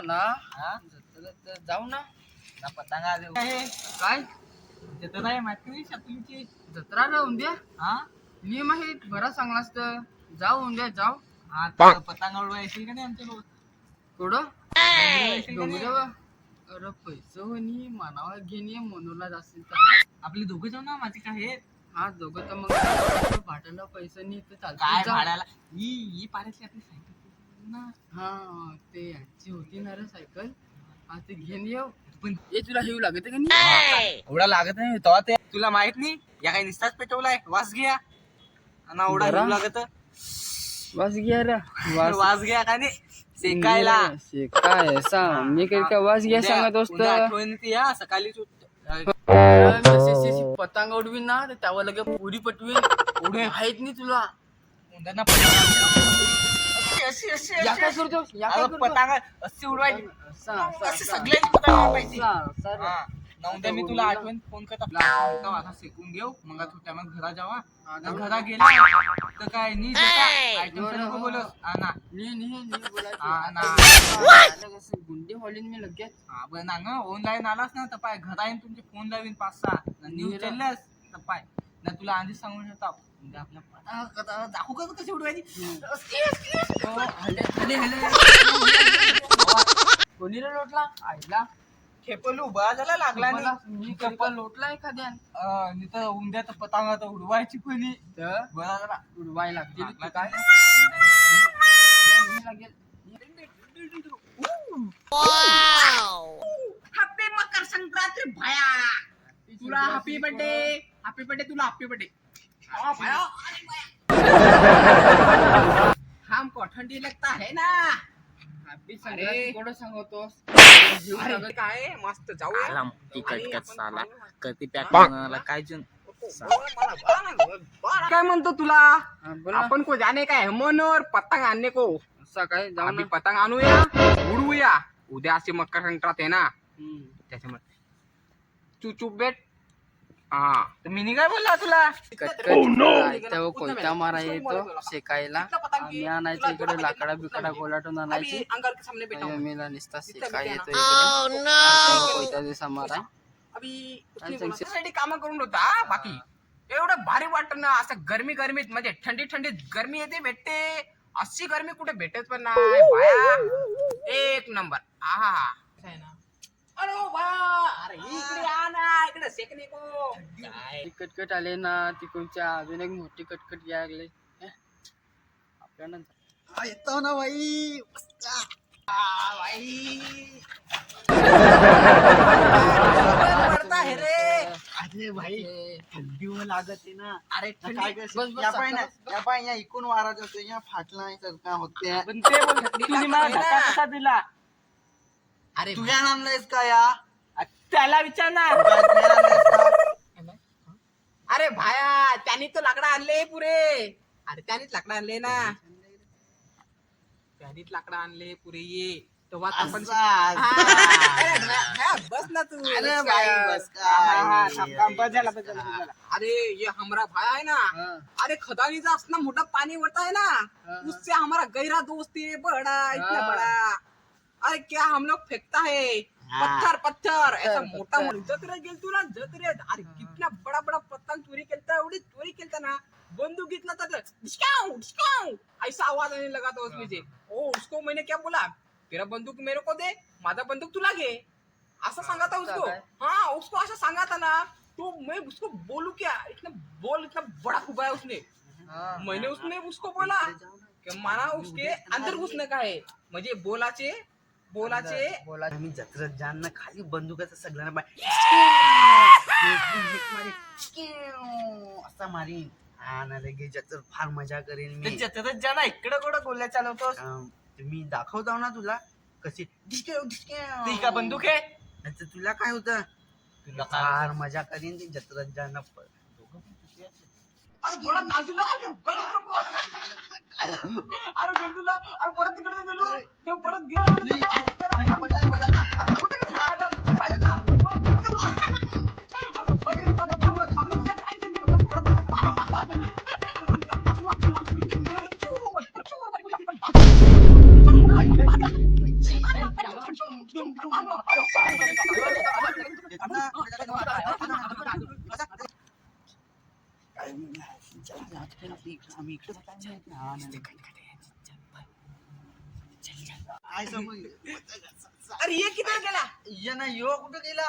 जत्रा ना हा जत्रेत जाऊ ना. ना पतंगा देऊ काय जत्रा आहे माहिती शत्रूची जत्रा राहून द्या. हा मी माहित बरा चांगला असतं. जाऊ उद्या जाऊ. हा पतंग उडवायची का नाही आमच्या रोज कुठं उडवायची का नाही? डोंगरावर. अरे पैसे होणी मानावा घेणे मनोला जास्त तर आपली दोघं जाऊ ना माझी काय आहेत हा दोघं तर मग भाड्याला पैसे नाही तर काय चालतं. भाड्याला ही पाण्यातली आपली सायकल ना हा ते यांची होती ना रे सायकल. हा ते घेऊन येऊ. पण हे तुला हेऊ लागत का नाही. एवढा लागत नाही तेव्हा ते तुला माहित नाही या काही निस्ताच पेटवलाय वास घ्या आणि एवढा बरं. हिऊ लागत वास घ्या रे वास घ्या का नाही शेकायला काय सांग मी काही काय वास घ्या सांगत असतो. आठवण ती या सकाळीच पतंग उडवीन ना तर त्यावर लगे पुरी पटवीन. एवढे आहेत नाही तुला. उंदरना अशी अशी या काय करतो या काय करतो? पतंग अशी उडवायची सांग, सांग, अशी सांग. सगळ्यांची पतंग उडवायची सांग, सांग. हा ना उद्या मी तुला आठवण फोन करता आता शेकून घेऊ मग तू मग घरा जावा आणि घरा गेला तर काय नी आयटम बोलस हा ना हा ना गुंडे हॉलीन मी लगेच. हा बरं ना ऑनलाईन आलास ना तर पाय घरा येईन तुमचे फोन लावीन 5-6 न्यूज उचलल्यास तर पाय ना तुला आधीच सांगून ठेवता म्हणजे आपल्या पतंग दाखवू का कशी उडवायची कोणी रे लोटला आईला खेपलू बा झाला लागला नाही मी कपल लोटला एखाद्या नाही तर उद्या तर पतंग आता उडवायची कोणी तर बरा झाला उडवाय लागतील लागला काय लागेल. हॅपी मकर संक्रांती भाया तुला हॅपी बर्थडे तुला हॅपी बर्थडे हमको ठंडी लगता है ना हॅपी संक्रांत कोण सांगतोस. काय मस्त जाऊ तिकट साला कधी पॅक बनायला काय जन काय म्हणतो तुला बोल ना. आपण को जाने का है मनोर पतंग आणणे को सकाळी जाऊ आम्ही ना. पतंग आणूया उडवूया उद्या अशी मकर संक्रांत आहे ना त्याच्यामुळे तू चुप बेट हा तर मी काय बोलला तुला तेव्हा कोयता मारा येतो शेकायला. आम्ही आणायचं इकडे लाकडा बिकडा गोलाटून आणायची. अंगार के सामने बैठा हूं मेला निसता शेका येतो इकडे. तेव्हा कोयता दिवसा मारा. अभी आणि साठी काम करून होता बाकी एवढं भारी वाटत ना असं गरमीत म्हणजे थंडीत गरमी येते भेटते अशी गरमी कुठे भेटत पण नाही बाया एक नंबर आहा अरे वा अरे इकडे आ ना इकडे सेकने को ती कटकट आले ना तिकडच्या अजून एक मोठी कटकट यायला लागली. आपल्या नंतर येतो ना भाई भाई पडता है रे अरे भाई थंडी लागत आहे ना अरे काय बस, बस, या पाय ना बस, या पाय या इकून वारा जातो या फाटला सारखा होत्या पण ते बोल तुम्ही मला धक्का कसा दिला अरे तुझ्या नामलायस का या त्याला विचार ना तुझ्या नामलायस का? अरे भाया त्यांनी तो लाकडा आणले पुरे अरे त्यांनीच लाकडा आणले ना त्यांनीच लाकडा आणले पुरे ये तेव्हा आपण बस ना तू अरे भाई बस बस झाला अरे ये हमारा भाया है ना अरे खदानीचा असना मोठा पानी वरता है ना उससे हमारा गहरा दोस्ती है बड़ा इतना बड़ा अरे क्या हम लोग फेंकता है पत्थर ऐसा मोटा जत्रे गेल तू ना जत्रे अरे कितना बड़ा बड़ा पतंग चोरी केलता एवढी चोरी केलता ना बंदूक घेतला तर डिस्काउंट डिस्काउंट ऐसा आवाज आने लगा था उसमें से ओ उसको मैंने क्या बोला तेरा बंदूक मेरे को दे माझा बंदूक तुला घे ऐसा सांगा था उसको हाँ उसको ऐसा सांगा था ना तो मैं उसको बोलू क्या इतना बड़ा खुबाया उसने मैंने उसने उसको बोला कि माना उसके अंदर घुसने का है म्हणजे बोलाचे आम्ही जत्रेत जाण ना खाली बंदुकाचा सगळ्यांना असा मारीन हा ना लगे जत्रेत फार मजा करेन मी जत्रेत जाना इकडे कुठं गोल्या चालवतोस मी दाखवतो ना तुला कशी ती का बंदूक आहे नाहीतर तुला काय होतं तुला फार मजा करीन ती जत्रेत जाणं अरे थोडा नाजूला अरे गंदूला अरे परत तिकडे गेलो ते परत गेलो अरे ये किती गेला या ना यो कुठं गेला